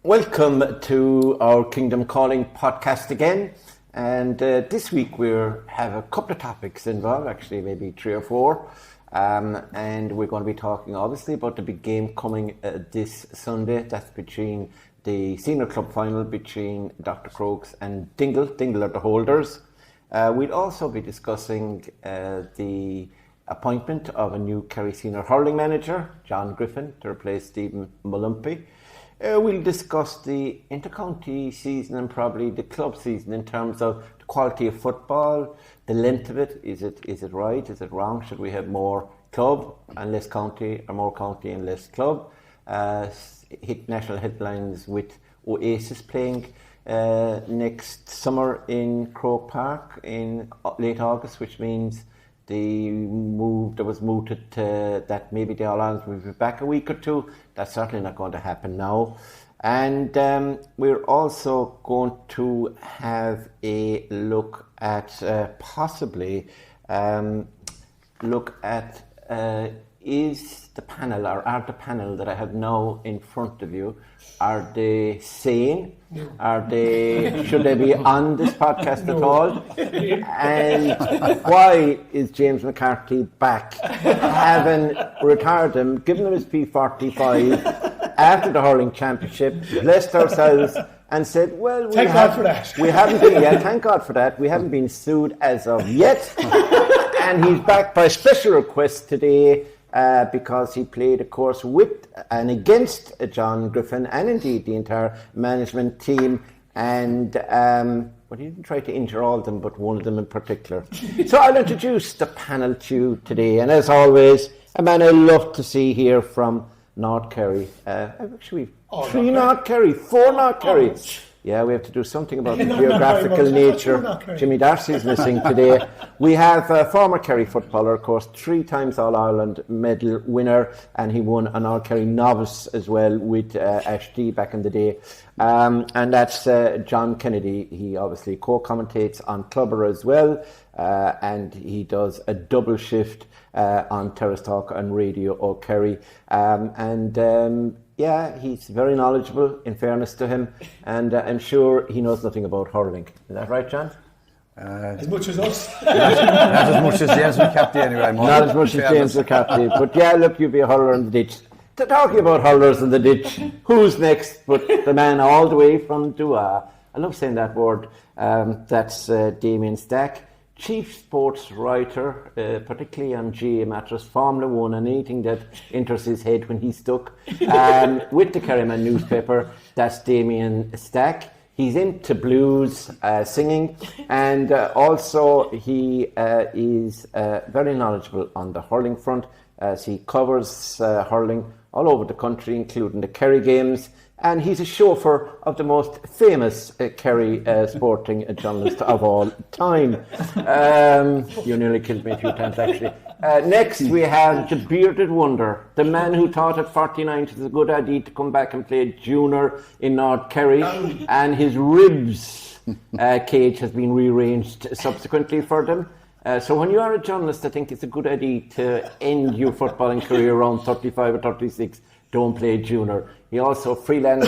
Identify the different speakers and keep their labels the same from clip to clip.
Speaker 1: Welcome to our Kingdom Calling podcast again. And this week we have a couple of topics involved, actually maybe 3 or 4. And we're going to be talking obviously about the big game coming this Sunday. That's between the senior club final between Dr. Crokes and Dingle. Dingle are the holders. We'll also be discussing the appointment of a new Kerry senior hurling manager, John Griffin, to replace Stephen Mullumpy. We'll discuss the intercounty season and probably the club season in terms of the quality of football, the length of it. Is it right? Is it wrong? Should we have more club and less county, or more county and less club? Hit national headlines with Oasis playing next summer in Croke Park in late August, which means there was mooted that maybe the All-Irelands will be back a week or two. That's certainly not going to happen now. And we're also going to have a look at possibly is the panel, or are the panel that I have now in front of you, are they sane? Should they be on this podcast at all? And why is James McCarthy back, having retired him, given him his P45 after the hurling championship, blessed ourselves and said, well,
Speaker 2: thank God for that.
Speaker 1: We haven't been, thank God for that. We haven't been sued as of yet. And he's back by special request today because he played, of course, with and against John Griffin and indeed the entire management team. And he didn't try to injure all of them, but one of them in particular. So I'll introduce the panel to you today. And as always, a man I love to see here from North Kerry. Actually, 3 North Kerry, 4 North Kerry. Yeah, we have to do something about the geographical nature. Jimmy Darcy's missing today. We have a former Kerry footballer, of course, 3 times All-Ireland medal winner, and he won an All-Kerry novice as well with Ashty back in the day. And that's John Kennedy. He obviously co-commentates on Clubber as well, and he does a double shift on Terrace Talk and Radio O'Kerry. Yeah, he's very knowledgeable, in fairness to him, and I'm sure he knows nothing about hurling. Is that right, John?
Speaker 2: As much as us.
Speaker 3: Not as much as James McCarthy anyway.
Speaker 1: Not as much as James McCarthy. But yeah, look, you'll be a hurler in the ditch. Talking about hurlers in the ditch, who's next but the man all the way from Dua? I love saying that word. That's Damian Stack. Chief sports writer, particularly on GA Mattress, Formula 1 and anything that enters his head when he's stuck. With the Kerryman newspaper, that's Damian Stack. He's into blues, singing, and also he is very knowledgeable on the hurling front, as he covers hurling all over the country, including the Kerry Games. And he's a chauffeur of the most famous Kerry sporting journalist of all time. You nearly killed me a few times, actually. Next, we have the bearded wonder, the man who thought at 49 it was a good idea to come back and play junior in North Kerry, and his ribs cage has been rearranged subsequently for them. So when you are a journalist, I think it's a good idea to end your footballing career around 35 or 36. Don't play junior. He also freelance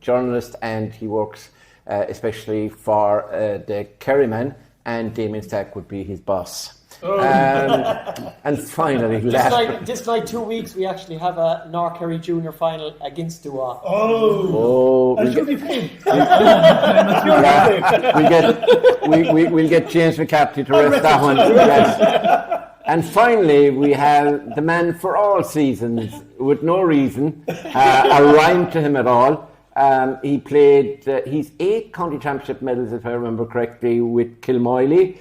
Speaker 1: journalist, and he works especially for the Kerryman, and Damian Stack would be his boss. And finally,
Speaker 4: just like 2 weeks, we actually have a North Kerry Junior final against Dua.
Speaker 1: We'll get James McCarthy to rest that one. Yes. And finally, we have the man for all seasons, with no reason, a rhyme to him at all. He played, he's 8 county championship medals, if I remember correctly, with Kilmoyley.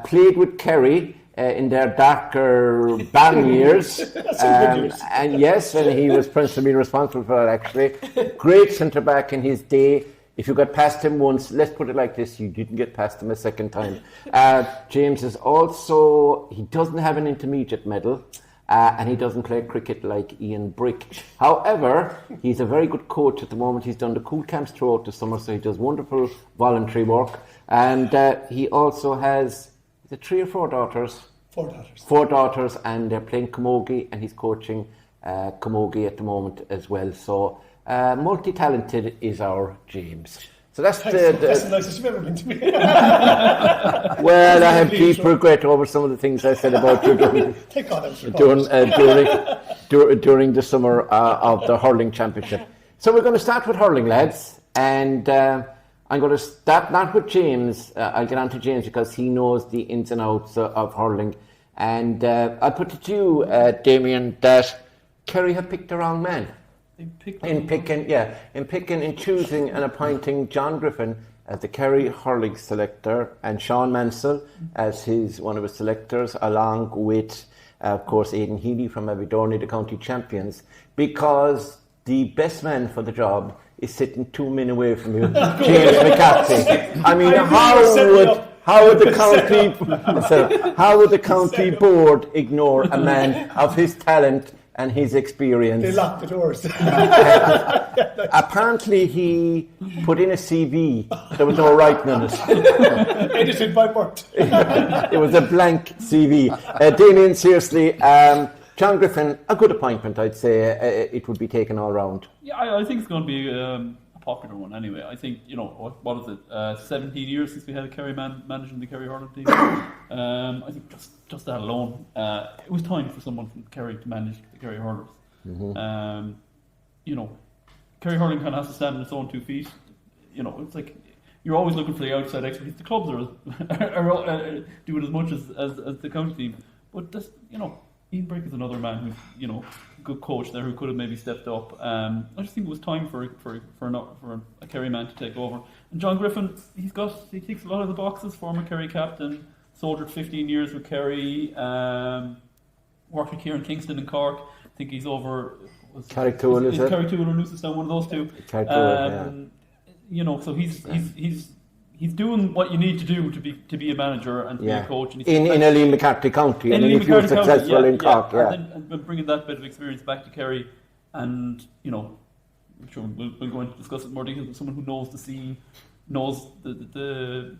Speaker 1: Played with Kerry in their darker bang years. And yes, and he was principally responsible for that, actually. Great centre-back in his day. If you got past him once, let's put it like this, you didn't get past him a second time. James is also, he doesn't have an intermediate medal, and he doesn't play cricket like Ian Brick. However, he's a very good coach at the moment. He's done the cool camps throughout the summer, so he does wonderful voluntary work. And he also has, is it 3 or 4 daughters?
Speaker 2: 4 daughters.
Speaker 1: 4 daughters, and they're playing camogie, and he's coaching camogie at the moment as well. So multi-talented is our James. So that's
Speaker 2: That's the nicest you've ever been to me.
Speaker 1: well, I have deep regret over some of the things I said about you
Speaker 2: Thank God I'm
Speaker 1: during the summer of the hurling championship. So we're going to start with hurling, lads, and I'm going to start not with James. I'll get on to James because he knows the ins and outs of hurling. And I'll put it to you, Damian, that Kerry have picked the wrong man. In choosing and appointing John Griffin as the Kerry hurling selector and Sean Mansell as one of his selectors, along with, of course, Aidan Healy from Aberdeen, the county champions, because the best man for the job is sitting 2 men away from you, James McCarthy. I mean, how would the county board ignore a man of his talent and his experience?
Speaker 2: They locked the doors.
Speaker 1: Apparently, he put in a CV. There was no writing on it.
Speaker 2: Edited by Murt.
Speaker 1: It was a blank CV. Damian, seriously, John Griffin, a good appointment, I'd say. It would be taken all round.
Speaker 5: Yeah, I think it's going to be a popular one anyway. I think, what is it, 17 years since we had a Kerry man managing the Kerry hurling team. I think just that alone, it was time for someone from Kerry to manage the Kerry hurlers. Mm-hmm. Kerry hurling kind of has to stand on its own 2 feet. It's like you're always looking for the outside expertise. The clubs are doing as much as the county team, but this, Ian Brick is another man who's, good coach there who could have maybe stepped up. I just think it was time for a Kerry man to take over. And John Griffin, he ticks a lot of the boxes. Former Kerry captain, soldiered 15 years with Kerry, worked with Kieran Kingston in Cork. I think he's over.
Speaker 1: Carricktool, is it?
Speaker 5: Carricktool or Lucistown, one of those two.
Speaker 1: Carricktool, yeah.
Speaker 5: So he's doing what you need to do to be a manager and to be a coach. And
Speaker 1: in a Liam McCarthy county, and if you're successful in Cork,
Speaker 5: and then bringing that bit of experience back to Kerry, and I'm sure we'll go into discuss it in more detail. But someone who knows the scene, knows the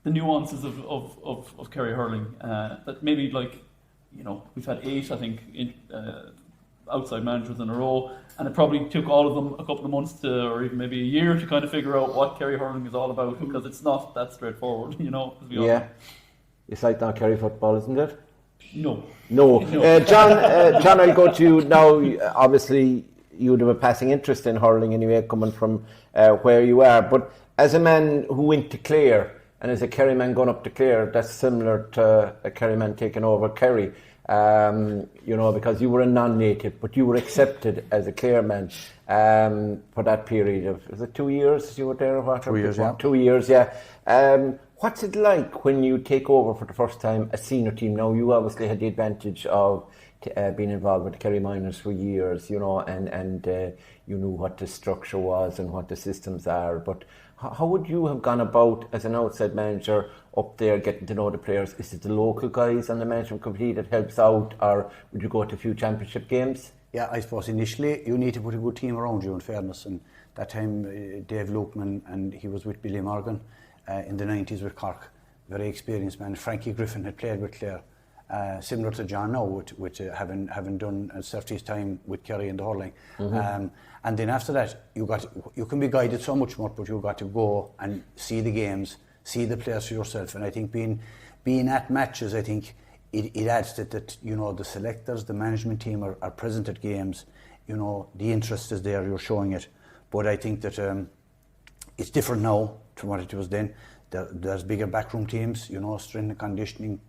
Speaker 5: nuances of Kerry hurling. That maybe we've had 8, I think, outside managers in a row, and it probably took all of them a couple of months or even maybe a year to kind of figure out what Kerry hurling is all about, because it's not that straightforward,
Speaker 1: It's like now Kerry football, isn't it?
Speaker 5: No.
Speaker 1: John, I'll go to you now. Obviously, you would have a passing interest in hurling anyway, coming from where you are, but as a man who went to Clare, and as a Kerry man going up to Clare, that's similar to a Kerry man taking over Kerry. Because you were a non-native, but you were accepted as a Clare man for that period of, was it 2 years you were there? Or what?
Speaker 3: 2 years, yeah.
Speaker 1: 2 years, yeah. What's it like when you take over for the first time a senior team? Now, you obviously had the advantage of being involved with the Kerry Minors for years, and you knew what the structure was and what the systems are, but how would you have gone about as an outside manager up there getting to know the players? Is it the local guys on the management committee that helps out, or would you go to a few championship games?
Speaker 3: Yeah, I suppose initially you need to put a good team around you, in fairness. And that time Dave Lukeman, and he was with Billy Morgan in the 90s with Cork, very experienced man. Frankie Griffin had played with Clare, similar to John now, with having done served his time with Kerry in the hurling. Mm-hmm. And then after that, you can be guided so much more, but you've got to go and see the games, see the players for yourself. And I think being at matches, I think it adds that the selectors, the management team are present at games. The interest is there, you're showing it. But I think that it's different now from what it was then. There's bigger backroom teams, strength and conditioning,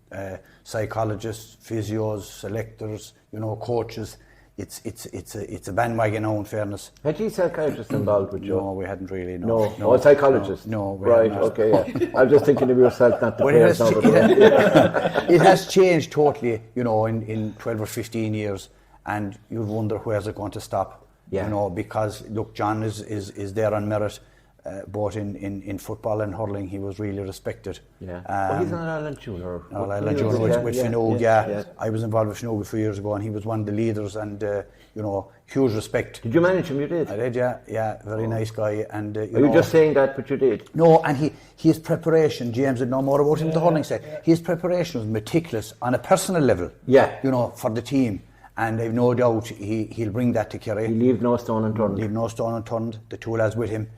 Speaker 3: psychologists, physios, selectors, coaches. It's a bandwagon now, in fairness.
Speaker 1: Had you psychiatrists involved with you?
Speaker 3: No, we hadn't really.
Speaker 1: No, psychologists.
Speaker 3: No,
Speaker 1: right. Okay, yeah. I was just thinking of yourself, not the players.
Speaker 3: It has changed totally, in 12 or 15 years, and you'd wonder where's it going to stop.
Speaker 1: Yeah.
Speaker 3: Because look, John is there on merit. Both in football and hurling, he was really respected.
Speaker 1: Yeah. He's an Ireland junior.
Speaker 3: Ireland junior with Finogue. Yeah. I was involved with Finogue a few years ago, and he was one of the leaders, and huge respect.
Speaker 1: Did you manage him? You did.
Speaker 3: I did. Yeah. Very nice guy. And
Speaker 1: are you just saying that, but you did?
Speaker 3: No, and his preparation. James would know more about him. The hurling side. His preparation was meticulous on a personal level.
Speaker 1: Yeah.
Speaker 3: For the team. And I've no doubt he'll bring that to Kerry.
Speaker 1: He leave no stone unturned.
Speaker 3: Leave no stone unturned. The two lads with him,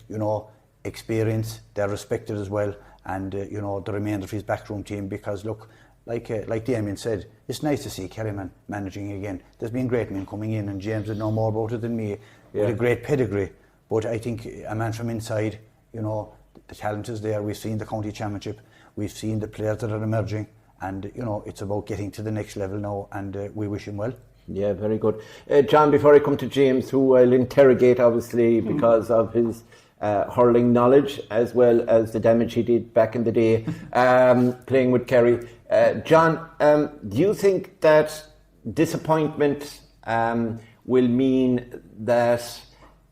Speaker 3: experience, they're respected as well. And, the remainder of his backroom team, because look, like Damian said, it's nice to see Kerry managing again. There's been great men coming in, and James would know more about it than me, with a great pedigree. But I think a man from inside, the talent is there. We've seen the county championship. We've seen the players that are emerging. And, it's about getting to the next level now, and we wish him well.
Speaker 1: Yeah, very good. John, before I come to James, who I'll interrogate, obviously, because of his hurling knowledge, as well as the damage he did back in the day playing with Kerry. John, do you think that disappointment will mean that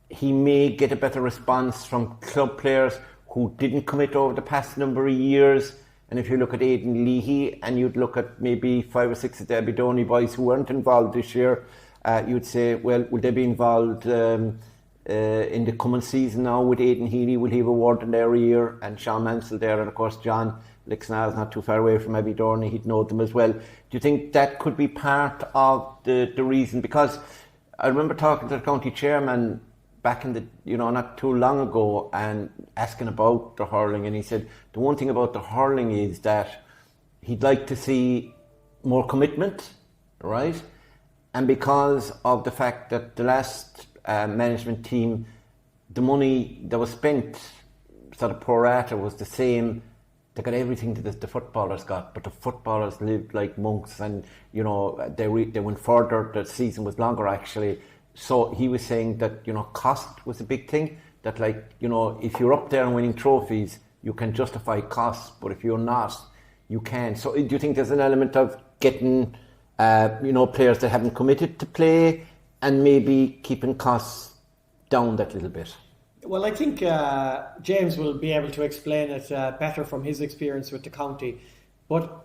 Speaker 1: he may get a better response from club players who didn't commit over the past number of years? And if you look at Aidan Leahy and you'd look at maybe 5 or 6 of the Aberdeen boys who weren't involved this year, you'd say, well, will they be involved in the coming season now with Aidan Healy? Will he have a ward in their ear? And Sean Mansell there, and of course John Lixna is not too far away from Aberdeen, he'd know them as well. Do you think that could be part of the reason? Because I remember talking to the county chairman back in the, not too long ago, and asking about the hurling, and he said the one thing about the hurling is that he'd like to see more commitment, right? And because of the fact that the last management team, the money that was spent, sort of pro rata, was the same. They got everything that the footballers got, but the footballers lived like monks, and they went further. The season was longer, actually. So he was saying that cost was a big thing. That if you're up there and winning trophies, you can justify costs, but if you're not, you can't. So do you think there's an element of getting players that haven't committed to play and maybe keeping costs down that little bit?
Speaker 4: Well, I think James will be able to explain it better from his experience with the county. But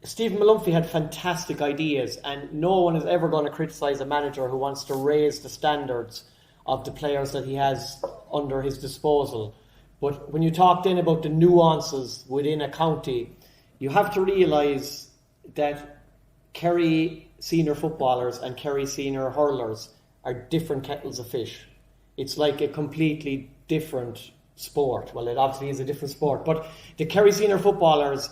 Speaker 4: Stephen Malumphey had fantastic ideas, and no one is ever going to criticise a manager who wants to raise the standards of the players that he has under his disposal. But when you talk then about the nuances within a county, you have to realise that Kerry senior footballers and Kerry senior hurlers are different kettles of fish. It's like a completely different sport. Well, it obviously is a different sport, but the Kerry senior footballers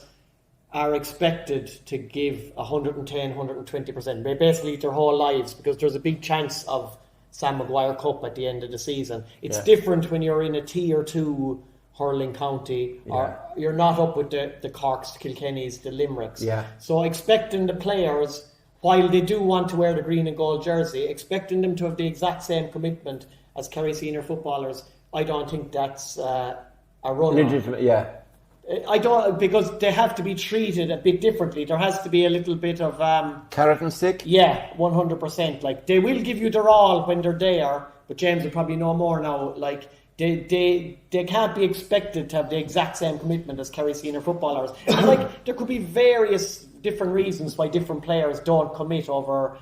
Speaker 4: are expected to give 110, 120%, basically their whole lives, because there's a big chance of Sam Maguire Cup at the end of the season. It's different when you're in a tier 2 hurling county, or you're not up with the Corks, the Kilkennys, the Limericks. So expecting the players, while they do want to wear the green and gold jersey, expecting them to have the exact same commitment as Kerry senior footballers, I don't think that's a run.
Speaker 1: Legitimate,
Speaker 4: I don't, because they have to be treated a bit differently. There has to be a little bit of
Speaker 1: carrot and stick.
Speaker 4: 100%. Like, they will give you their all when they're there, but James will probably know more now. Like, they can't be expected to have the exact same commitment as Kerry senior footballers. And like, there could be various different reasons why different players don't commit over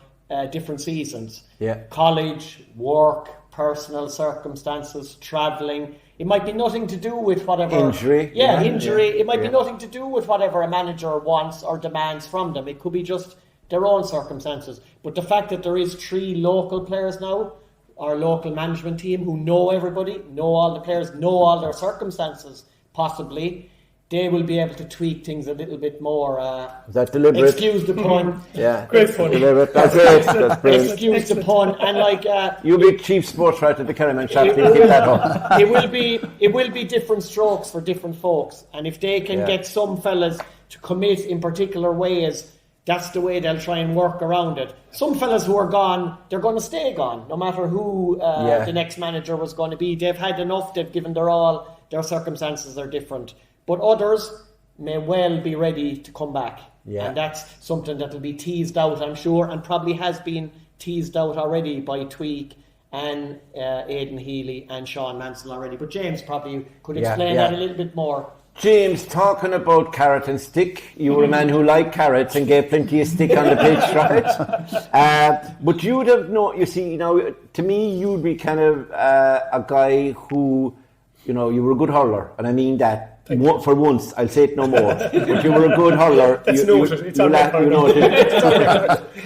Speaker 4: different seasons. College, work, personal circumstances, travelling. It might be nothing to do with whatever
Speaker 1: injury.
Speaker 4: Injury. It might be nothing to do with whatever a manager wants or demands from them. It could be just their own circumstances. But the fact that there is 3 local players now, our local management team, who know everybody, know all the players, know all their circumstances, possibly, they will be able to tweak things a little bit more.
Speaker 1: Is that deliberate?
Speaker 4: Excuse the pun.
Speaker 2: Great fun.
Speaker 1: Deliberate. That's it. That's brilliant.
Speaker 4: Excuse the pun. And like,
Speaker 1: you'll be chief sports writer at the Kerryman shop. Keep that up.
Speaker 4: It will be different strokes for different folks, and if they can get some fellas to commit in particular ways, that's the way they'll try and work around it. Some fellas who are gone, they're going to stay gone, no matter who the next manager was going to be. They've had enough. They've given their all. Their circumstances are different. But others may well be ready to come back. And that's something that will be teased out, I'm sure, and probably has been teased out already by Tweak and Aidan Healy and Sean Mansell already. But James probably could explain that a little bit more.
Speaker 1: James, talking about carrot and stick, you were a man who liked carrots and gave plenty of stick on the pitch, right? But you'd have to me, you'd be kind of a guy who, you were a good hurler, and I mean that. For once, I'll say it no more. But you were a good hurler.
Speaker 2: It's noted. It's on record.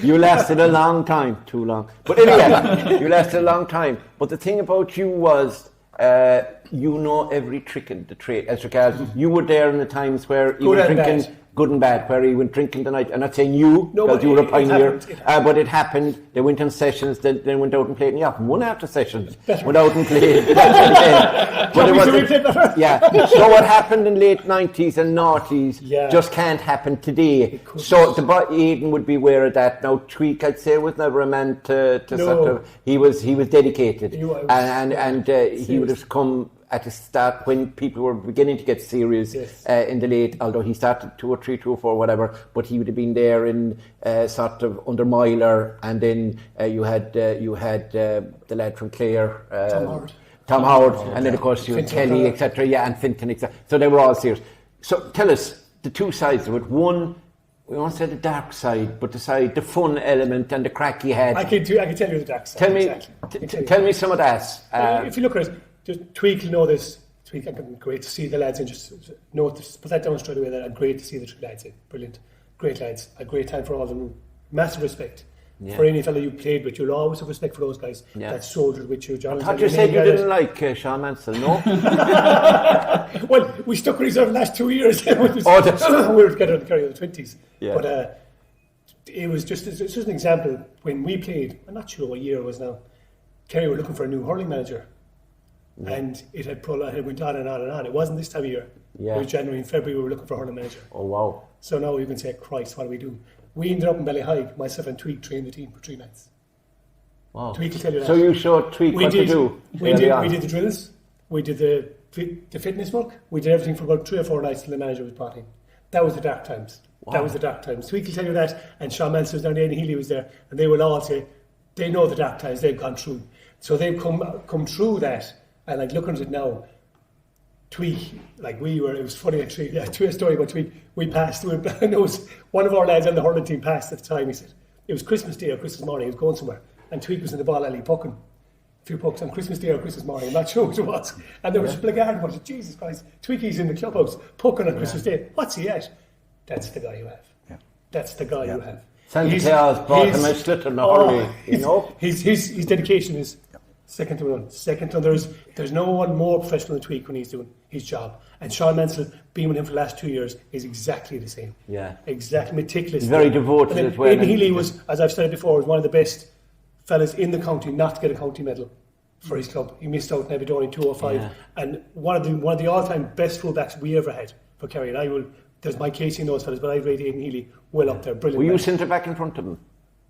Speaker 1: You lasted a long time. Too long. But anyway, you lasted a long time. But the thing about you was, you know every trick in the trade. As regards, you were there in the times where you were drinking. Good and bad, where he went drinking the night. I'm not saying you, because you were a pioneer, but it happened. They went on sessions, then went out and played. And won after sessions, went out and played. But it wasn't, so what happened in late 90s and noughties just can't happen today. So the boy Aidan would be aware of that. Now Tweak, I'd say, was never a man to sort of. He was dedicated, and he would have come at the start when people were beginning to get serious in the late, although he started 2 or 3, 2 or 4, whatever, but he would have been there in sort of under Myler, and then you had the lad from Clare, Tom Howard, and then of course you had Kelly, etc. and Finton, etc. So they were all serious. So tell us the two sides of it. One, we won't say the dark side, but the fun element and the crack you had.
Speaker 2: I can tell you the dark side.
Speaker 1: Tell me some of that.
Speaker 2: If you look at it, just Tweak will know this. Tweak, great to see the lads in. Just note this, put that down straight away. That great to see the 3 lads in. Brilliant, great lads. A great time for all of them. Massive respect for any fellow you played with. You'll always have respect for those guys that soldiered with you. John,
Speaker 1: I thought you said you didn't like Sean Mansell, no?
Speaker 2: Well, we stuck with each other the last 2 years. We were together in the Kerry of the 20s. But it was just an example. When we played, I'm not sure what year it was now, Kerry were looking for a new hurling manager. And it went on and on and on. It wasn't this time of year. It was January and February we were looking for a hurling manager.
Speaker 1: Oh, wow.
Speaker 2: So now you can say, Christ, what do we do? We ended up in Ballyhigh, myself and Tweak trained the team for 3 nights.
Speaker 1: Wow.
Speaker 2: Tweak will tell you that.
Speaker 1: So you showed Tweak what to do?
Speaker 2: We did the drills, we did the fitness work, we did everything for about 3 or 4 nights till the manager was brought in. That was the dark times. Wow. That was the dark times. Tweak will tell you that, and Sean Mansell was down there, and Healy was there, and they will all say, they know the dark times, they've gone through. So they've come through that. And like looking at it now, Tweak, like it was funny actually, a story about Tweak, we passed, and it was one of our lads on the hurling team passed at the time, he said, it was Christmas Day or Christmas morning, he was going somewhere, and Tweak was in the ball alley pucking, a few pucks on Christmas Day or Christmas morning, I'm not sure what it was, and there was a big argument about it, Jesus Christ, Tweaky's in the clubhouse, pucking on Christmas Day, what's he at? That's the guy you have. That's the guy you have.
Speaker 1: Santa Claus brought him a slit in a hurry, you know?
Speaker 2: His dedication is second to none. There's no one more professional than Tweak when he's doing his job. And Sean Mansell, being with him for the last 2 years, is exactly the same.
Speaker 1: Yeah.
Speaker 2: Exactly, meticulous.
Speaker 1: He's very devoted as well.
Speaker 2: Aidan Healy was, as I've said before, was one of the best fellas in the county not to get a county medal for his club. He missed out in Aberdeen in 2005. And one of the all-time best fullbacks we ever had for Kerry. And there's my case in those fellas, but I'd rate Aidan Healy well up there. Brilliant.
Speaker 1: Were you centre back in front of him?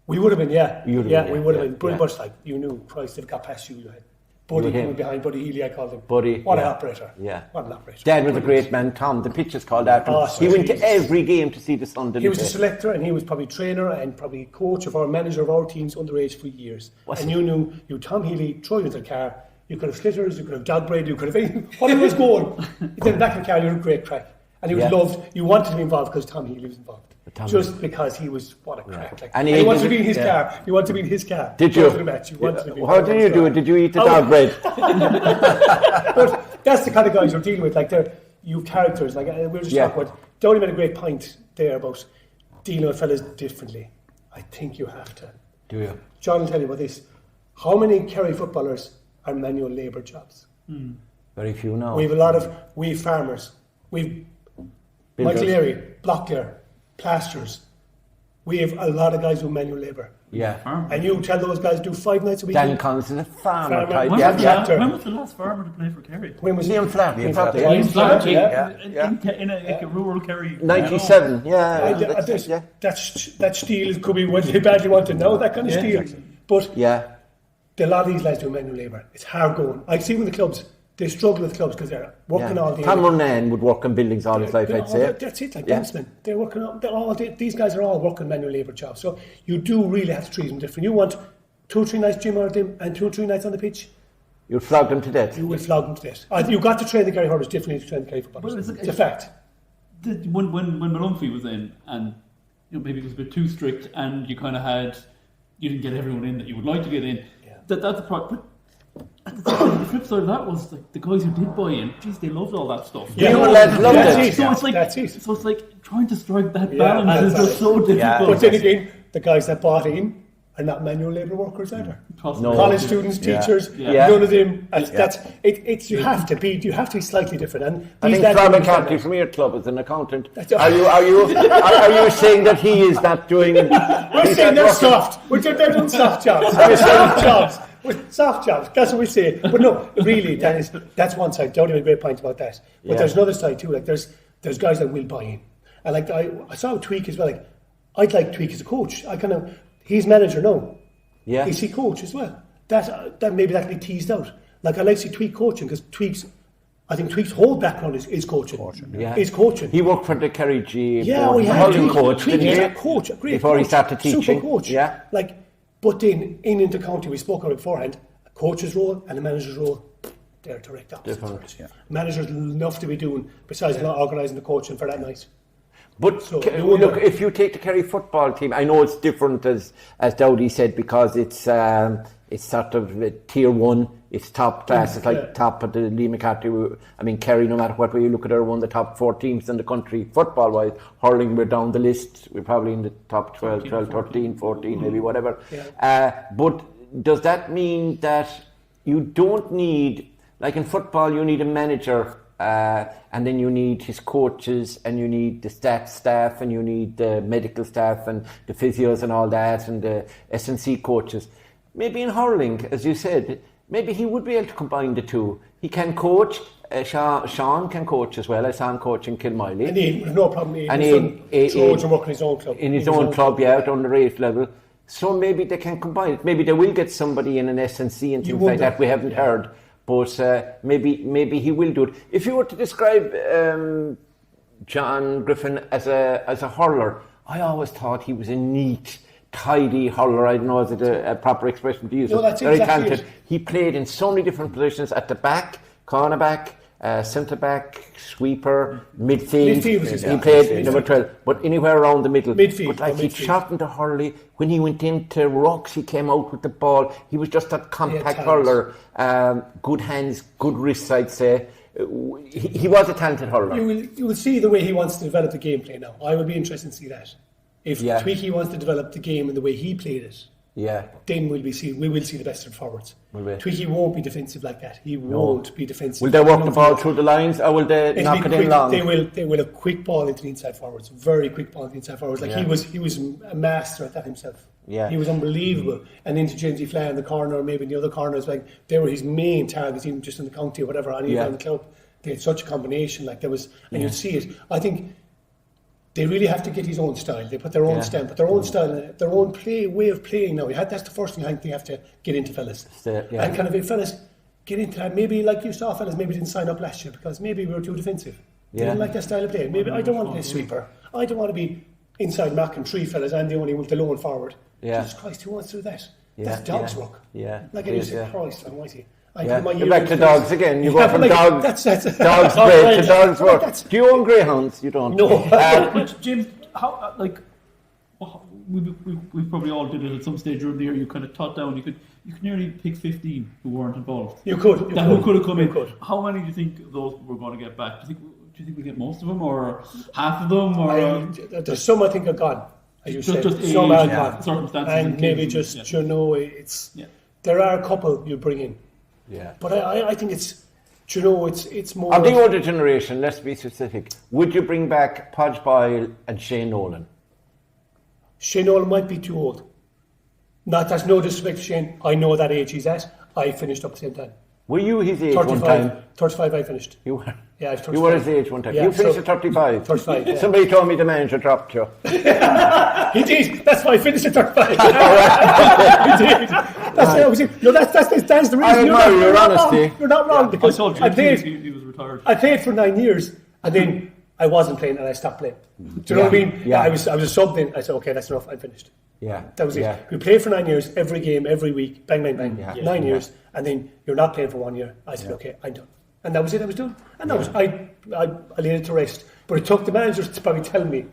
Speaker 2: We would have been, we would have been. Brilliant, but like, you knew, Christ, if it got past you had. Buddy coming behind, Buddy Healy, I called him.
Speaker 1: Buddy.
Speaker 2: What an operator.
Speaker 1: Yeah.
Speaker 2: What an operator.
Speaker 1: Dad was a great man, Tom. The pitch is called after him. He went to every game to see the son.
Speaker 2: He was the selector, and he was probably trainer and probably coach of our manager of our teams underage for years. You knew Tom Healy, throw you into the car. You could have slitters, you could have dog bread, you could have anything. Whatever was going. Then the back of the car, you had a great crack. And he was loved. You wanted to be involved because Tom Healy was involved. Just because he was, what a crack. Like, and he wanted to be in his car. You wanted to be in his car.
Speaker 1: Did you? How did you do it? Did you eat the dog bread?
Speaker 2: But that's the kind of guys you're dealing with. Like, you have characters. Like, we were just talking about, Downey made a great point there about dealing with fellas differently. I think you have to.
Speaker 1: Do you?
Speaker 2: John will tell you about this. How many Kerry footballers are manual labour jobs?
Speaker 1: Very few now.
Speaker 2: We have farmers. We've Michael Leary, Blockler, Plasters. We have a lot of guys who manual labour.
Speaker 1: Yeah.
Speaker 2: And you tell those guys to do 5 nights a week.
Speaker 1: Dan Collins is a farmer type.
Speaker 5: When was the last farmer to play for Kerry?
Speaker 2: When was
Speaker 1: Liam Flaherty?
Speaker 5: In a rural Kerry.
Speaker 1: 97,
Speaker 2: That steel could be what they badly wanted now, that kind of steel. Exactly. But a lot of these lads do manual labour. It's hard going. I see when the clubs, they struggle with clubs because they're working all day.
Speaker 1: Tom Ronan would work on buildings all his life, I'd say.
Speaker 2: That's it, like Densman. They're working these guys are all working manual labour jobs. So you do really have to treat them different. You want 2 or 3 nights gym or them and 2 or 3 nights on the pitch.
Speaker 1: You'll flog them to death.
Speaker 2: You will flog them to death. You've got to train the Kerry hurlers differently to train the Kerry footballers. It's a fact.
Speaker 5: When Malumphey was in, and maybe it was a bit too strict, and you kind of you didn't get everyone in that you would like to get in. That's a problem. the flip side of that was like the guys who did buy in, geez, they loved all that stuff.
Speaker 1: Yeah, well, lads loved it.
Speaker 5: So it's like
Speaker 2: That's
Speaker 5: so it's like trying to strike that
Speaker 2: Yeah,
Speaker 5: balance is just so difficult.
Speaker 3: Yeah.
Speaker 2: But then again, the guys that bought in are not manual labour workers either.
Speaker 5: No.
Speaker 2: College students,
Speaker 3: Yeah.
Speaker 2: teachers,
Speaker 1: Yeah.
Speaker 2: none of them. It's you have to be slightly different. And
Speaker 1: I think
Speaker 2: these lads
Speaker 1: Rob
Speaker 2: really
Speaker 1: McCarthy
Speaker 2: stand
Speaker 1: from your club is an accountant.
Speaker 2: That's
Speaker 1: Are you saying that he is not doing?
Speaker 2: out. We're saying they're soft. They're doing soft jobs. They're soft jobs. With soft jobs. That's what we say. But no, really, that's one side. Jody made a great point about that. But
Speaker 1: Yeah.
Speaker 2: there's another side too. Like there's guys that will buy in, and like I saw Tweak as well. Like I'd like Tweak as a coach. He's manager now.
Speaker 1: Yeah.
Speaker 2: Is he coach as well? That maybe that can be teased out. Like I like to see Tweak coaching because I think Tweak's whole background is coaching.
Speaker 1: Yeah.
Speaker 2: Is coaching.
Speaker 1: He worked for the Kerry G.
Speaker 2: Tweak,
Speaker 1: coach,
Speaker 2: Tweak
Speaker 1: didn't
Speaker 2: is
Speaker 1: he?
Speaker 2: a coach, a great
Speaker 1: Before he
Speaker 2: coach,
Speaker 1: started teaching.
Speaker 2: super coach.
Speaker 1: Yeah.
Speaker 2: Like, but then in intercounty, we spoke about it beforehand. A coach's role and a manager's role, they're direct opposites.
Speaker 1: Different,
Speaker 3: yeah.
Speaker 2: Managers enough to be doing besides not organising the coaching for that night.
Speaker 1: But
Speaker 2: So,
Speaker 1: look, if you take the Kerry football team, I know it's different as Dowdy said because it's sort of tier one. It's top class. It's like top of the Lee McCarthy. I mean, Kerry, no matter what way you look at her, one of the top 4 teams in the country football wise. Hurling, we're down the list. We're probably in the top 12, 13, 14, maybe whatever.
Speaker 2: Yeah.
Speaker 1: But does that mean that you don't need, like in football, you need a manager and then you need his coaches and you need the stats staff and you need the medical staff and the physios and all that and the S&C coaches. Maybe in hurling, as you said, maybe he would be able to combine the two. He can coach. Sean can coach as well. I saw him coach in Kilmiley.
Speaker 2: And he has no problem.
Speaker 1: And
Speaker 2: George and work in his own club.
Speaker 1: In his own club, yeah, out on the race level. So maybe they can combine it. Maybe they will get somebody in an S&C and things like that. We haven't heard. But maybe he will do it. If you were to describe John Griffin as a hurler, I always thought he was a neat, tidy hurler. I don't know, is it a proper expression to use?
Speaker 2: No, that's
Speaker 1: very
Speaker 2: exactly
Speaker 1: talented. He played in so many different positions at the back, cornerback, centre back, sweeper, midfield.
Speaker 2: Midfield was
Speaker 1: He played number 12, but anywhere around the middle.
Speaker 2: Midfield,
Speaker 1: But like he
Speaker 2: midfield.
Speaker 1: shot into Hurley. When he went into rucks, he came out with the ball. He was just that compact
Speaker 2: talent.
Speaker 1: hurler. Good hands, good wrists, I'd say. He was a talented hurler.
Speaker 2: You will see the way he wants to develop the gameplay now. I would be interested to see that. If
Speaker 1: Yeah.
Speaker 2: Tweaky wants to develop the game and the way he played it,
Speaker 1: Yeah.
Speaker 2: then we will see the best of forwards.
Speaker 1: Will we?
Speaker 2: Tweaky won't be defensive like that. He won't be defensive.
Speaker 1: Will they work the ball through the lines or will they
Speaker 2: It'll
Speaker 1: knock
Speaker 2: be
Speaker 1: it in
Speaker 2: quick.
Speaker 1: long?
Speaker 2: They will a quick ball into the inside forwards. Very quick ball into the inside forwards. Like
Speaker 1: Yeah.
Speaker 2: he was a master at that himself.
Speaker 1: Yeah.
Speaker 2: He was unbelievable. And into Jamesy Fly in the corner, maybe in the other corners, like they were his main targets, even just in the county or whatever, and even in the club. They had such a combination, like there was, and you'd see it. I think they really have to get his own style. They put their own stamp, their own style, their own way of playing. Now, that's the first thing I think they have to get into, fellas.
Speaker 1: Yeah.
Speaker 2: And kind of, if fellas get into that, maybe like you saw, fellas, maybe didn't sign up last year because maybe we were too defensive. They didn't like that style of play. Maybe I don't want to play sweeper. I don't want to be inside marking 3 fellas and the only one with the lone forward.
Speaker 1: Yeah.
Speaker 2: Jesus Christ, who wants to do that?
Speaker 1: Yeah,
Speaker 2: That's dog's
Speaker 1: yeah.
Speaker 2: work.
Speaker 1: Yeah,
Speaker 2: Like
Speaker 1: it
Speaker 2: it
Speaker 1: is,
Speaker 2: is,
Speaker 1: yeah.
Speaker 2: Christ almighty.
Speaker 1: Yeah. You're back to dogs again. You go from
Speaker 2: like,
Speaker 1: dogs,
Speaker 2: that's
Speaker 1: dogs play to dogs work.
Speaker 2: That's-
Speaker 1: Do you own greyhounds? You don't.
Speaker 2: No.
Speaker 5: But James, how we probably all did it at some stage during the year. You kind of taught down. You could nearly pick 15 who weren't involved.
Speaker 2: You could.
Speaker 5: Who could have come in?
Speaker 2: could.
Speaker 5: How many do you think of those we're going to get back? Do you think we get most of them, or half of them, or
Speaker 2: There's some I think are gone. As you said,
Speaker 5: just
Speaker 2: some
Speaker 5: age,
Speaker 2: are
Speaker 5: yeah,
Speaker 2: gone.
Speaker 5: circumstances
Speaker 2: And
Speaker 5: and
Speaker 2: maybe
Speaker 5: cases,
Speaker 2: just,
Speaker 5: yeah.
Speaker 2: you know, it's...
Speaker 5: Yeah.
Speaker 2: There are a couple you bring in.
Speaker 1: Yeah.
Speaker 2: But I think it's... Do you know, it's more...
Speaker 1: Of the older generation, let's be specific. Would you bring back Podge Boyle and Shane Nolan?
Speaker 2: Shane Nolan might be too old. That's no disrespect to Shane. I know that age he's at. I finished up at the same time.
Speaker 1: Were you his age one
Speaker 2: 35.
Speaker 1: time?
Speaker 2: 35 I finished.
Speaker 1: You were.
Speaker 2: Yeah, I was 35.
Speaker 1: You were his age one time.
Speaker 2: Yeah,
Speaker 1: you finished
Speaker 2: so-
Speaker 1: at 35.
Speaker 2: 35, yeah.
Speaker 1: Somebody told me the manager dropped you.
Speaker 2: He did. That's why I finished at 35. He did. That's the reason.
Speaker 1: I admire your honesty.
Speaker 2: Wrong. You're not wrong
Speaker 5: I
Speaker 2: because
Speaker 5: told
Speaker 2: I
Speaker 5: James
Speaker 2: played.
Speaker 5: he was retired.
Speaker 2: I played for 9 years and then I wasn't playing and I stopped playing. Do you know what I mean?
Speaker 1: Yeah.
Speaker 2: I was a sub then. I said, okay, that's enough. I'm finished.
Speaker 1: Yeah.
Speaker 2: That was
Speaker 1: Yeah.
Speaker 2: it. We played for 9 years, every game, every week, bang, bang, bang.
Speaker 1: Yeah.
Speaker 2: 9 years, and then you're not playing for 1 year. I said, okay, I'm done. And that was it. I was done. And that was I laid it to rest. But it took the managers to probably tell me,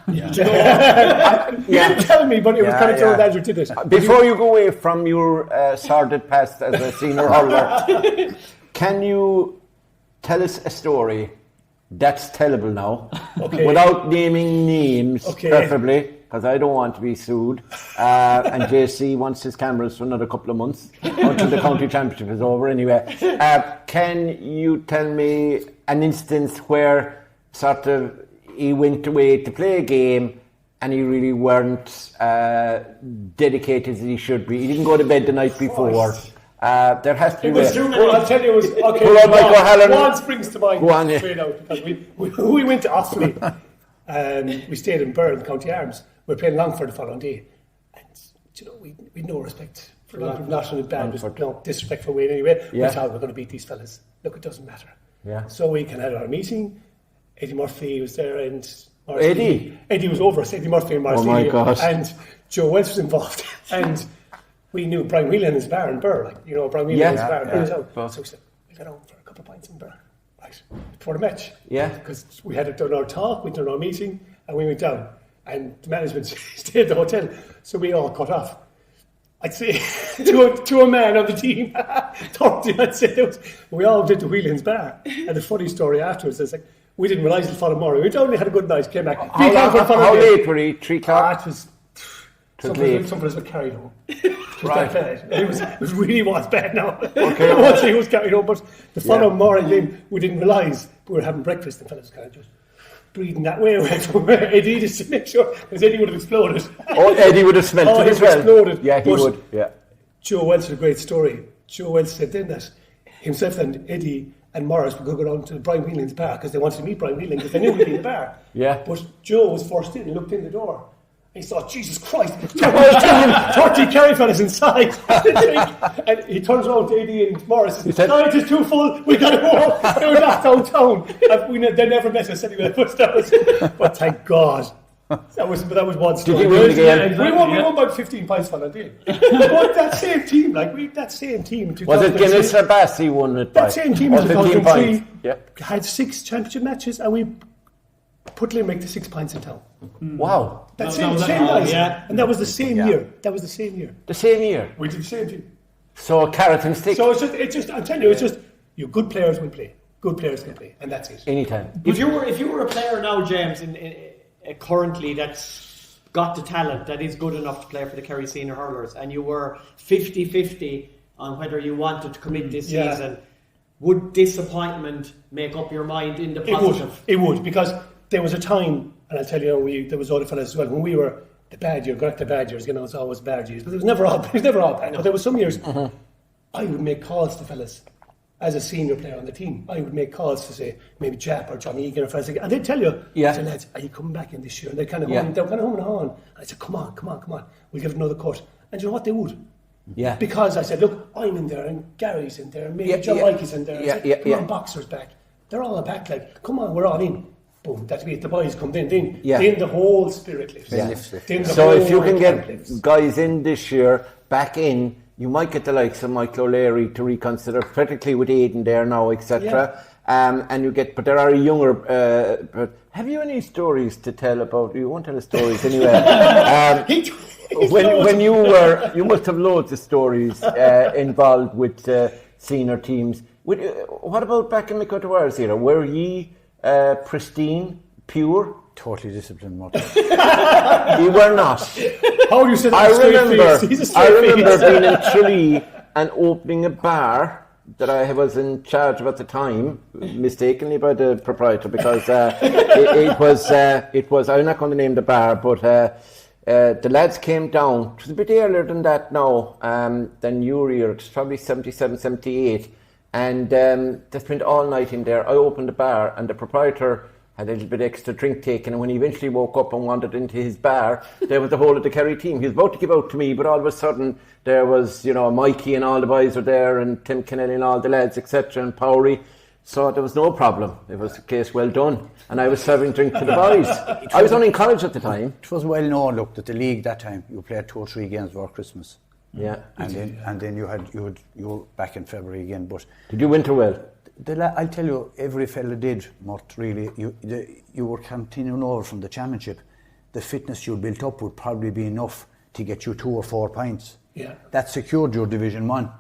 Speaker 2: You didn't tell me, but it was kind of thrown that you did it.
Speaker 1: Before you go away from your sordid past as a senior hurler, can you tell us a story that's tellable now, without naming names, preferably, because I don't want to be sued. And JC wants his cameras for another couple of months until the county championship is over. Anyway, can you tell me an instance where sort of he went away to play a game and he really weren't dedicated as he should be? He didn't go to bed the night before. There has to be.
Speaker 2: I'll tell you, it was okay. One springs to mind.
Speaker 1: Go on,
Speaker 2: straight out, because we went to Offaly and we stayed in Byrne, County Arms. We were playing Longford the following day, and we had no respect for Longford. National band, no disrespect for Wayne anyway. We thought we were going to beat these fellas. Look, it doesn't matter. Yeah. So we can have our meeting. Eddie Murphy was there, and Eddie was over us. Eddie Murphy and Marcy.
Speaker 1: Oh my gosh.
Speaker 2: And Joe Welch was involved, and we knew Brian Whelan is bar in Burr, Brian Whelan is bar in Burr. So we said, we'll get on for a couple of pints in Burr, right, before the match. Yeah. Because we had done our talk, we'd done our meeting, and we went down. And the management stayed at the hotel, so we all cut off. I'd say to a man on the team, 30, I'd say we all did the Whelan's bar. And the funny story afterwards is we didn't realise it following morning. We only had a good night, came back.
Speaker 1: How late were you? 3 o'clock?
Speaker 2: It was some of us were carried home. It was that bad. It really was bad now. Okay. Once he was carried home, but the following morning then we didn't realise we were having breakfast and fellas kind of just breathing that way away from Eddie just to make sure, because Eddie would have exploded.
Speaker 1: Oh, Eddie would have smelt it as well.
Speaker 2: Exploded.
Speaker 1: Yeah, he would. Yeah.
Speaker 2: Joe Welch had a great story. Joe Welch said then that himself and Eddie and Morris would go down to Brian Whelan's bar because they wanted to meet Brian Whelan because they knew he'd be in the bar. Yeah. But Joe was forced in and looked in the door. He thought, Jesus Christ, 30 Kerry fellas inside. And he turns around to Eddie and Morris and says, no, it is too full, we got to go. They were not downtown. They never met us anyway. But thank God. That was one story.
Speaker 1: Did you win again?
Speaker 2: We won about 15 pints for that day. But that same team,
Speaker 1: was it Guinness or Bass he won it by?
Speaker 2: That same team in 2003 had 6 championship matches, and we put Limerick to 6 pints in town.
Speaker 1: Wow.
Speaker 2: That same night. And that was the same year. The same year. We did the same team.
Speaker 1: So a carrot and stick.
Speaker 2: So it's just I'm telling you, it's just you good players will play. Good players can play, and that's it.
Speaker 1: Anytime.
Speaker 4: If you were a player now, James, currently that's got the talent that is good enough to play for the Kerry Senior Hurlers, and you were 50-50 on whether you wanted to commit this season, would disappointment make up your mind in the positive?
Speaker 2: It would, because there was a time, and I'll tell you, there was other fellas as well, when we were the bad year, got the bad years, it's always bad years, but it was never all bad. But there was some years I would make calls to fellas as a senior player on the team. I would make calls to say maybe Jap or Johnny Egan or fellas, and they'd tell you, say, lads, are you coming back in this year? And they're kind of home and on. And I said, come on, we'll give it another cut. And you know what, they would. Yeah. Because I said, look, I'm in there, and Gary's in there, and maybe John Mikey's in there. Said, come on, Boxer's back. They're all back, come on, we're all in. Boom, that's it. The boys come in. Then the whole spirit lifts.
Speaker 1: So if you can get guys in this year, back in, you might get the likes of Michael O'Leary to reconsider, particularly with Aidan there now, etc. And you get, but there are younger. But have you any stories to tell about? You won't tell us stories anyway. When you must have loads of stories involved with senior teams. What about back in McCarthy's era? Were ye pristine, pure?
Speaker 3: Totally disciplined, Murt.
Speaker 1: You were not.
Speaker 2: How do you say that?
Speaker 1: I remember being in Tralee and opening a bar that I was in charge of at the time, mistakenly by the proprietor, because it was. I'm not going to name the bar, but the lads came down. It was a bit earlier than that now, than your year. It's probably 77, 78, and they spent all night in there. I opened the bar, and the proprietor had a little bit extra drink taken, and when he eventually woke up and wandered into his bar, there was the whole of the Kerry team. He was about to give out to me, but all of a sudden there was, Mikey and all the boys were there, and Tim Kennelly and all the lads, etc., and Powery. So there was no problem. It was a case well done. And I was serving drink to the boys. I was only in college at the time.
Speaker 3: It was well known, look, that the league that time, you played 2 or 3 games before Christmas.
Speaker 1: Yeah.
Speaker 3: And then you were back in February again. But
Speaker 1: did you winter well?
Speaker 3: I'll tell you, every fella did, Murt, really. You were continuing over from the championship, the fitness you built up would probably be enough to get you 2 or 4 points.
Speaker 2: Yeah.
Speaker 3: That secured your Division 1.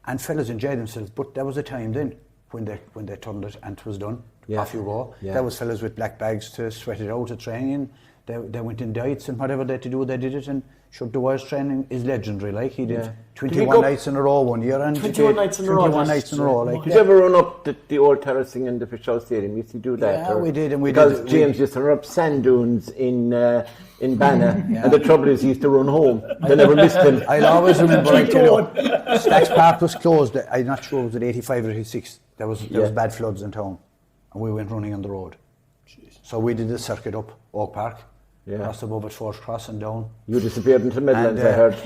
Speaker 3: And fellas enjoyed themselves, but there was a time then when they turned it and it was done.
Speaker 1: Yeah.
Speaker 3: Off you go.
Speaker 1: Yeah.
Speaker 3: There was fellas with black bags to sweat it out at training. They went in diets and whatever they had to do, they did it. And the Wires training is legendary. Like he did 21 nights in a row one year. And
Speaker 4: 21 nights in a row.
Speaker 3: 21 nights in a row. Like,
Speaker 1: did you ever run up the old terracing in the Fischall Stadium? Used to do that?
Speaker 3: Yeah, we did. And
Speaker 1: because James used to run up sand dunes in Banna, and the trouble is he used to run home. They never missed him.
Speaker 3: I'll always remember, I tell you, Stacks Park was closed. I'm not sure it was at 85 or 86. There was bad floods in town, and we went running on the road. Jeez. So we did the circuit up Oak Park, crossed above at Force Cross and down.
Speaker 1: You disappeared into the Midlands, I heard.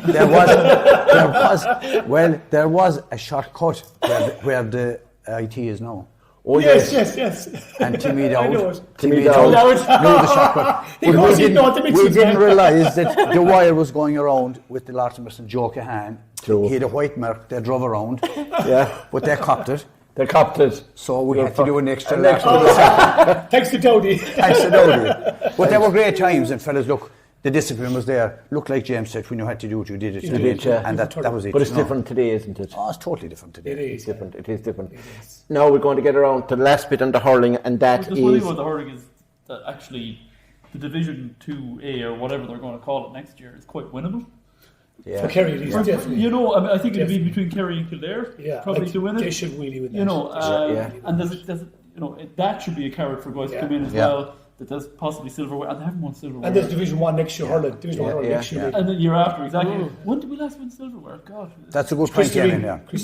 Speaker 3: There was a shortcut where the IT is now.
Speaker 2: Oh yes.
Speaker 3: And Timmy Dowd.
Speaker 1: Timmy Dowd
Speaker 3: knew the shortcut.
Speaker 2: We
Speaker 3: didn't realise that the wire was going around with the Latimer and Joe Cahan.
Speaker 1: True.
Speaker 3: He had a white Murt. They drove around. But they copped it. So we had to do an extra lap.
Speaker 2: Thanks to Dowdy.
Speaker 3: But they were great times, and fellas, look, the discipline was there. Looked like James said, when you had to do it, you did it. And that was it.
Speaker 1: But it's different today, isn't it?
Speaker 3: Oh, it's totally different today.
Speaker 2: It is
Speaker 1: different. It is different. Now we're going to get around to the last bit on the hurling, and that
Speaker 5: the funny thing about the hurling is that actually the Division 2A or whatever they're going to call it next year is quite winnable.
Speaker 2: Yeah. For Kerry, it is definitely.
Speaker 5: You know, I think it'd be between Kerry and Kildare, probably to win it.
Speaker 2: They should really win that.
Speaker 5: You know, and there's that should be a carrot for guys to come in as well. That there's possibly silverware, and they haven't won silverware.
Speaker 2: And there's Division 1 next year, hurling. Division 1 hurling next year.
Speaker 5: And the year after, exactly. When did we last win silverware? God.
Speaker 3: That's a good point, Damian.
Speaker 1: We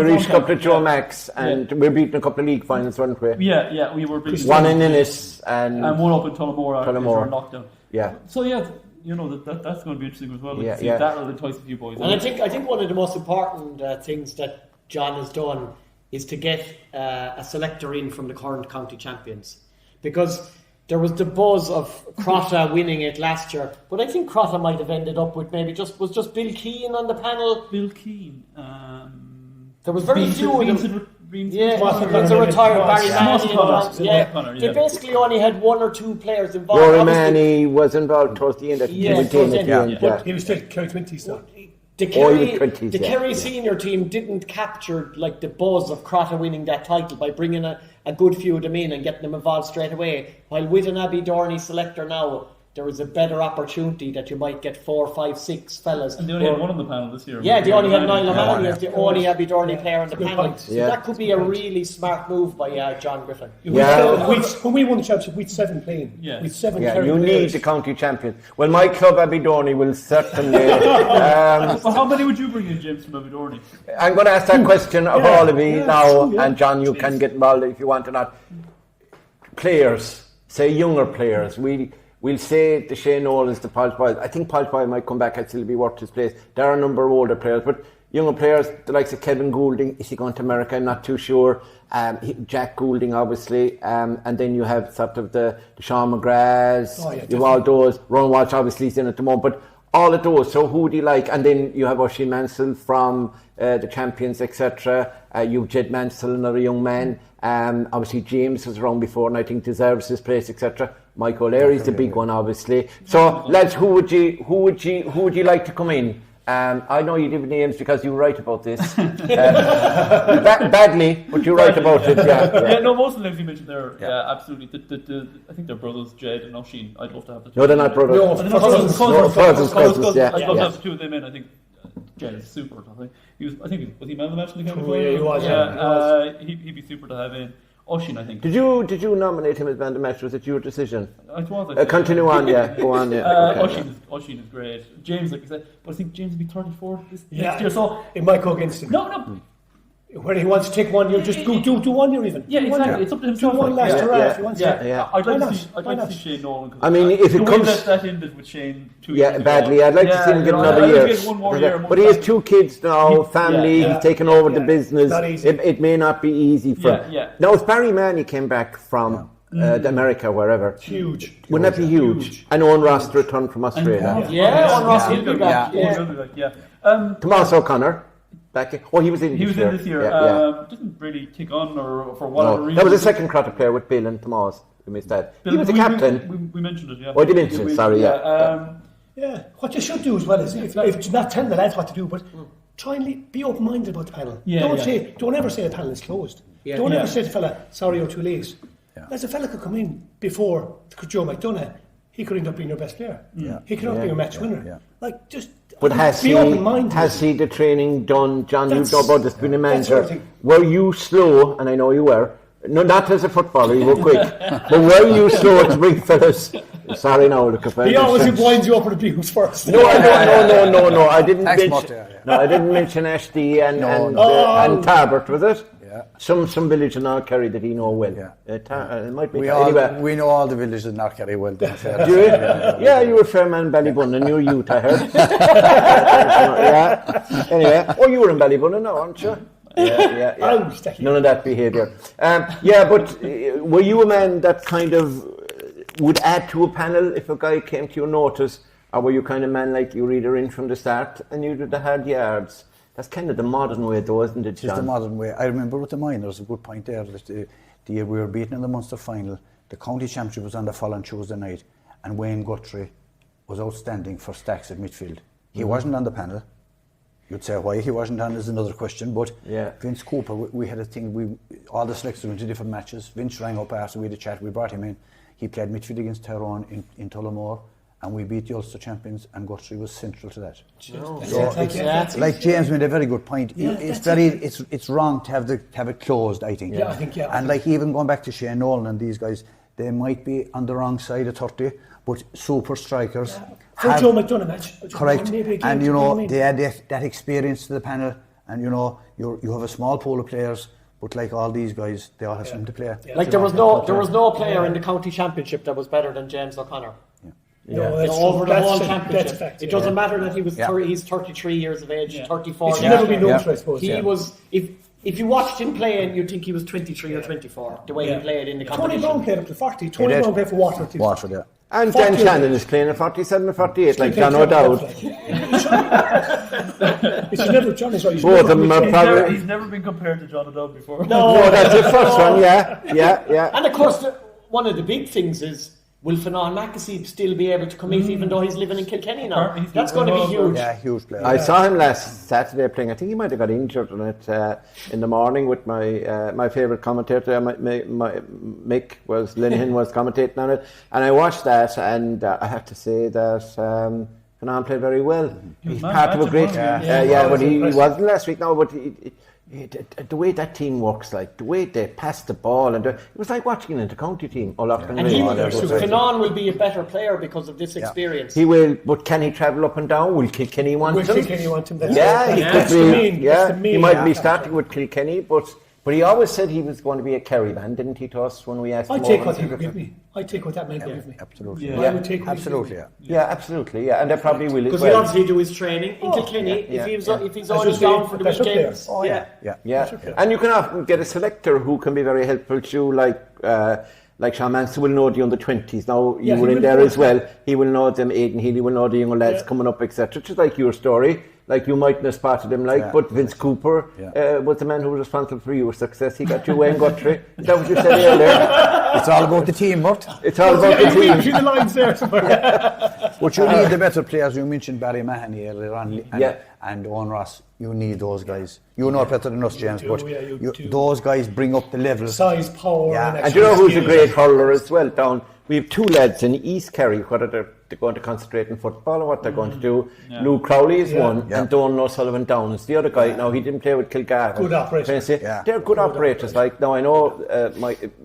Speaker 1: reached a couple of Joe Max, and we're beating a couple of league finals, weren't we?
Speaker 5: Yeah, we were beating
Speaker 1: one in Innis and
Speaker 5: one up in Tullamore after our lockdown.
Speaker 1: Yeah.
Speaker 5: So you know that's going to be interesting as well. See if that will entice a few boys.
Speaker 4: And I think one of the most important things that John has done is to get a selector in from the current county champions, because there was the buzz of Crotta winning it last year, but I think Crotta might have ended up with maybe just Bill Keane on the panel.
Speaker 5: Bill Keane.
Speaker 4: There was very few of them. There's a retired Barry Manny. They basically only had 1 or 2 players involved.
Speaker 1: Rory Manny was involved towards the end.
Speaker 2: He was still Kerry 20s, so.
Speaker 4: The Kerry senior team didn't capture like the buzz of Crotta winning that title by bringing a good few of them in and getting them involved straight away. While with an Abbey Dorney selector now, there is a better opportunity that you might get 4, 5, 6 fellas.
Speaker 5: And they only had one on the panel this year.
Speaker 4: Yeah, they only had Niall O'Malley as the only Abbey Dorney player on the panel. So that could be a really smart move by John Griffin.
Speaker 2: When we won the championship, we had 7 playing. With 7 Kerry
Speaker 1: you
Speaker 2: players.
Speaker 1: need the county champion. Well, my club, Abbey Dorney, will certainly...
Speaker 5: Well, how many would you bring in, James, from Abbey Dorney?
Speaker 1: I'm going to ask that question of all of you now, and John, you can get involved if you want or not. Players, say younger players, We'll say the Shane Nolan's, the Podge Boyle. I think Podge Boyle might come back and still be worth his place. There are a number of older players, but younger players, the likes of Kevin Goulding, is he going to America? I'm not too sure. Jack Goulding, obviously. And then you have sort of the Sean McGraths, you have all those. Ron Walsh, obviously, is in at the moment. But all of those, so who do you like? And then you have Oisin Mansell from the Champions, etc. You have Jed Mansell, another young man. Obviously, James was around before and I think deserves his place, etc. Mike O'Leary's the big one, obviously. So, lads, who would you like to come in? I know you give names because you write about this. Badly, but you write about it,
Speaker 5: No, most of the names you mentioned there, absolutely. I think they're brothers, Jed and Oisin. I'd love to have the two.
Speaker 1: No, they're not brothers.
Speaker 5: Cousins, yeah. I'd love to have the two of them in, I think. Jed is super, I think. Was he man of the match in the county?
Speaker 2: Yeah, he was.
Speaker 5: He'd be super to have in. Oisin, I think.
Speaker 1: Did you nominate him as man of the match? Was it your decision?
Speaker 5: It was.
Speaker 1: Continue on, go on,
Speaker 5: Oisin is great. James, like I said, but I think James will be 34 next year, so
Speaker 2: it might go against him.
Speaker 5: No.
Speaker 2: When he wants to take 1 year, just go do 1 year even.
Speaker 5: Yeah, exactly. It's up to him.
Speaker 2: Do one last year if he wants
Speaker 5: to. I'd like to see Shane Nolan.
Speaker 1: I mean, if it comes
Speaker 5: that ended with Shane 2 years ago.
Speaker 1: badly, I'd like to see him get another year.
Speaker 5: One more year.
Speaker 1: But he has 2 kids now, family. He's taken over the business. It may not be easy for him. Now, if Barry Manny came back from America, wherever,
Speaker 2: huge.
Speaker 1: Wouldn't that be huge? And Owen Ross to return from Australia.
Speaker 4: Owen Ross will be back.
Speaker 1: Tomas O'Connor. back in. Oh, he was in.
Speaker 5: He was in this year. Didn't really kick on or for whatever reason.
Speaker 1: That was the second Crotta player with Bill and Tomas. We missed that. He was the captain.
Speaker 5: We mentioned it. Yeah.
Speaker 1: Oh, did mention it? Sorry.
Speaker 2: Yeah, what you should do as well is, if not telling the lads what to do, but try and be open-minded about the panel. Don't ever say the panel is closed. Don't ever say to the fella, sorry, you're too late. As a fella could come in before Joe McDonough, he could end up being your best player. He could end up being your match winner. Like, just
Speaker 1: but
Speaker 2: be open-minded.
Speaker 1: Has he the training done, John? You know about this being a manager. Were you slow, and I know you were, no, not as a footballer, you were quick, but were you slow to bring fellas? Sorry, now look at
Speaker 2: he always winds you up with abuse first.
Speaker 1: No, I didn't mention. No, I didn't mention Ashty and Tarbert, was it?
Speaker 3: Yeah.
Speaker 1: Some village in North Kerry that he know well. Yeah. It might be.
Speaker 3: We know all the villages in North Kerry well. Do
Speaker 1: you? Yeah, you were Fairman Ballybun, you're youth, I heard. Anyway, you were in Ballybun now, aren't you? Yeah. None of that behaviour. But were you a man that kind of would add to a panel if a guy came to your notice, or were you kind of man like you read her in from the start and you did the hard yards? That's kind of the modern way, though, isn't it, John?
Speaker 3: It's the modern way. I remember with the minors, a good point there, that the year we were beaten in the Munster final, the county championship was on the following Tuesday night, and Wayne Guthrie was outstanding for stacks at midfield. He wasn't on the panel. You'd say why he wasn't on is another question, but Vince Cooper, we had a thing, all the selectors went to different matches. Vince rang up after we had a chat, we brought him in. He played midfield against Tyrone in Tullamore, and we beat the Ulster champions, and Guthrie was central to that. Like James made a very good point. It's wrong to have it closed, I think. And like even going back to Shane Nolan and these guys, they might be on the wrong side of 30, but super strikers.
Speaker 2: For Joe McDonough match.
Speaker 3: Correct. And they add that experience to the panel, and you have a small pool of players. But like all these guys, they all have something to play.
Speaker 4: Like there was no player in the county championship that was better than James O'Connor. Over the whole championship. It doesn't matter that he was he's 33 years of age, 34.
Speaker 2: It should never be noticed, I suppose.
Speaker 4: He was if you watched him playing, you'd think he was 23 or 24. The way he played in the competition.
Speaker 2: Tony Brown played up to 40. Tony Brown played for Waterford.
Speaker 3: Yeah.
Speaker 1: And Dan Shannon is playing at 47 and 48, like John O'Dowd.
Speaker 2: It's never John is right.
Speaker 1: Both of them are probably.
Speaker 5: He's never been compared to John O'Dowd before.
Speaker 1: No, that's the first one. Yeah.
Speaker 4: And of course, one of the big things is, will Fionnán Mackesy still be able to come in even though he's living in Kilkenny now? That's going to be huge.
Speaker 3: Yeah, huge player.
Speaker 1: I saw him last Saturday playing. I think he might have got injured on it in the morning with my favourite commentator, Mick Linehan was commentating on it, and I watched that, and I have to say that Fionnán played very well. He's part of a great. But he wasn't last week now, but. The way that team works, like the way they pass the ball, and it was like watching an inter-county team.
Speaker 4: And Fionnán will be a better player because of this experience.
Speaker 1: He will, but can he travel up and down? Will Kilkenny want him?
Speaker 2: Kilkenny want him?
Speaker 1: He might be starting with Kilkenny, but he always said he was going to be a Kerry man, didn't he, to us when we asked him?
Speaker 2: I take what he would give me. I take what that man would give me.
Speaker 3: Absolutely.
Speaker 2: I would take
Speaker 3: absolutely.
Speaker 1: Absolutely. And they probably will as well.
Speaker 4: Because he'll obviously do his training in Kilkenny if he's only down for the weekends.
Speaker 1: And you can often get a selector who can be very helpful to you, like Sean Manson will know the under-20s. Now, you were in there as well. He will know them, Aidan Healy will know the younger lads coming up, etc. Just like your story. Like you mightn't have spotted him, but Vince Cooper was the man who was responsible for your success. He got you Wayne Guthrie. Is that what you said earlier?
Speaker 3: It's all about the team, Murt.
Speaker 1: It's all about the team.
Speaker 2: Between the lines there.
Speaker 3: But you need the better players. You mentioned Barry Mahoney earlier on, and Owen Ross. You need those guys. You know better than us, James, but those guys bring up the level.
Speaker 2: Size, power,
Speaker 1: and you know who's a great hurler as well down? We have two lads in East Kerry, whether they're going to concentrate in football or what they're going to do. Luke Crowley is one, and Donal O'Sullivan Downs the other guy. Now, he didn't play with Kilgarvan.
Speaker 2: Good operators.
Speaker 1: They're good operators. Like, now, I know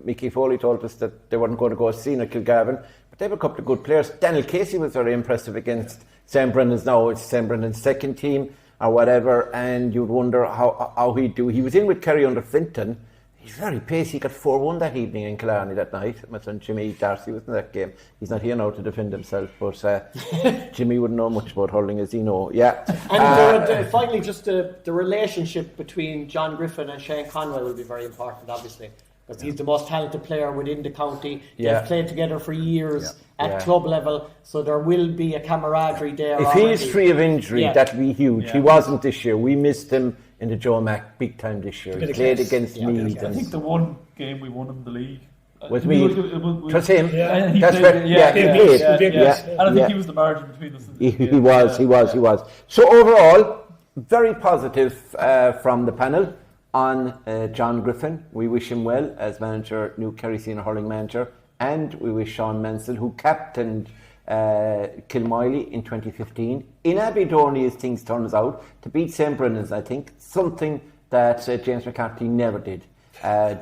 Speaker 1: Mickey Foley told us that they weren't going to go see Kilgarvan, but they have a couple of good players. Daniel Casey was very impressive against St. Brendan's now. It's St. Brendan's second team or whatever, and you'd wonder how he'd do. He was in with Kerry under Flinton. He's very pacey. He got 4-1 that evening in Killarney that night. My son Jimmy Darcy was in that game. He's not here now to defend himself, but Jimmy wouldn't know much about hurling, as he know.
Speaker 4: And finally, just the relationship between John Griffin and Shane Conway will be very important, obviously, because he's the most talented player within the county. They've played together for years, at club level, so there will be a camaraderie there.
Speaker 1: If he's free of injury, that'll be huge.
Speaker 5: Yeah.
Speaker 1: He wasn't this year. We missed him in the Joe Mac big time this year. He played against Meath.
Speaker 5: I think the one game we won in the league
Speaker 1: was Meath. It was him.
Speaker 5: Yeah, he
Speaker 1: That's
Speaker 5: played,
Speaker 1: right.
Speaker 5: yeah,
Speaker 1: He played.
Speaker 5: And I think he was the margin between us.
Speaker 1: He was. So overall, very positive from the panel on John Griffin. We wish him well as manager, new Kerry Senior Hurling manager, and we wish Sean Mansell, who captained Kilmiley in 2015 in Aberdeen, as things turns out, to beat St. Brennan's. I think something that James McCarthy never did.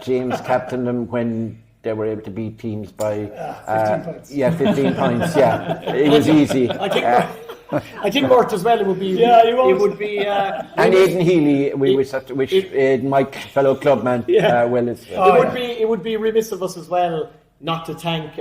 Speaker 1: James captained them when they were able to beat teams by
Speaker 2: 15 points.
Speaker 1: Yeah, 15 points. Yeah, it was easy.
Speaker 4: I think Murt as well. It would be.
Speaker 2: Yeah, he was.
Speaker 4: It would be.
Speaker 1: And Aidan Healy, we wish Aidan, my fellow clubman, well as well.
Speaker 4: It would be remiss of us as well not to thank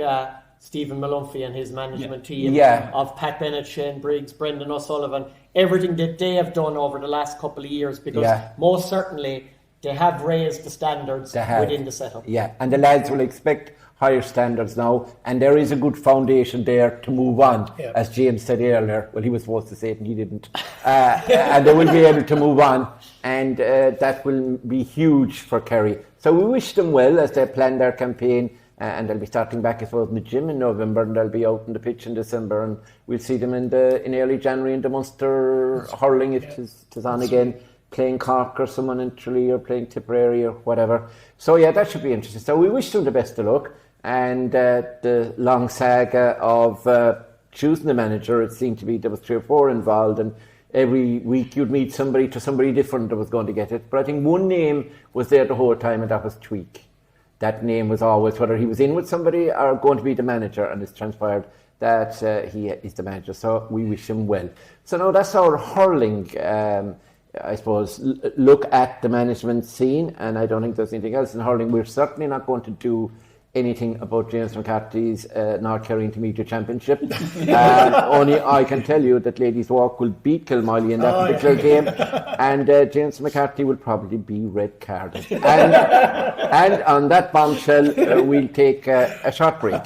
Speaker 4: Stephen Malumphey and his management team of Pat Bennett, Shane Briggs, Brendan O'Sullivan, everything that they have done over the last couple of years, because most certainly they have raised the standards within the setup. Yeah,
Speaker 1: and the lads will expect higher standards now, and there is a good foundation there to move on, as James said earlier. Well, he was supposed to say it and he didn't. And they will be able to move on, and that will be huge for Kerry. So we wish them well as they plan their campaign, and they'll be starting back, I suppose, in the gym in November, and they'll be out in the pitch in December, and we'll see them in early January in the Munster hurling if it is on again, playing Cork or someone in Tralee or playing Tipperary or whatever. So yeah, that should be interesting. So we wish them the best of luck, and the long saga of choosing the manager, it seemed to be there was 3 or 4 involved, and every week you'd meet somebody different that was going to get it. But I think one name was there the whole time, and that was Tweak. That name was always, whether he was in with somebody or going to be the manager, and it's transpired that he is the manager. So we wish him well. So now that's our hurling, I suppose, look at the management scene, and I don't think there's anything else in hurling. We're certainly not going to do anything about James McCarthy's North Kerry Intermediate Championship. Only I can tell you that Ladies Walk will beat Kilmiley in that particular game, and James McCarthy will probably be red carded. And on that bombshell, we'll take a short break.